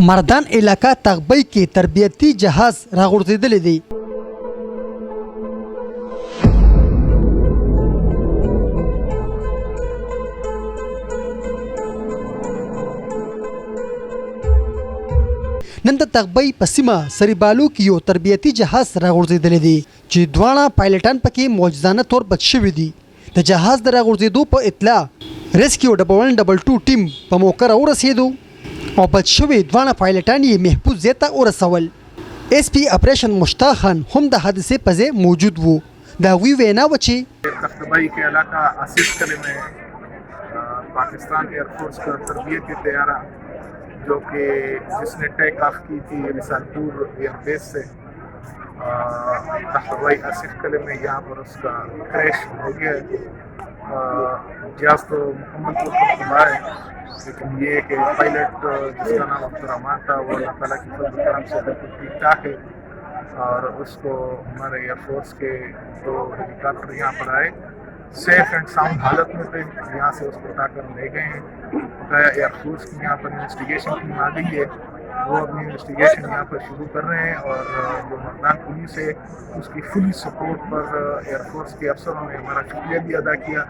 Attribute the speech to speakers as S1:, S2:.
S1: مردان علاقه تغبی کې تربیتی جهاز راغورځېدلی دی. نن د تغبی په سیمه سریبالو کې یو تربیتی جهاز راغورځېدلی دی چې دواړه پایلټان پکې معجزانه تور بچ شوي دي. د جهاز د راغورځېدو په اطلاع ریسکیو 112 ټیم په موقع راورسېدو او بچ شوي دواړه پایلټان یې محفوظ ځای ته ورسول. اس پی اپریشن مشتاق خان هم د حادثې په ځای موجود وو. د هغوی وینا وه چې
S2: तख्तबाई के इलाका आसिफ कले में पाकिस्तान एयरफोर्स का तरबियती तैयारा जो कि जिसने टेक ऑफ की थी रिसालपुर एयरबेस से तख्तबाई आसिफ कले में यहाँ पर उसका क्रैश हो गया है. जहाज तो मुकम्मल तौर पर तबाह है, लेकिन ये कि पायलट जिसका नाम अब्दुर्रहमान था वो अल्लाह ताला की फज़ल करम से बिल्कुल ठीक ठाक है और उसको हमारे एयरफोर्स के दो हेलीकॉप्टर यहाँ पर आए, सेफ एंड साउंड हालत में थे, यहाँ से उसको उठाकर ले गए हैं. एयरफोर्स की यहाँ पर इन्वेस्टिगेशन टीम आ गई है, वो अपनी इन्वेस्टिगेशन यहाँ पर शुरू कर रहे हैं और जो मर्दान पुलिस है उसकी फुली सपोर्ट पर एयरफोर्स के अफसरों ने हमारा शुक्रिया भी अदा किया.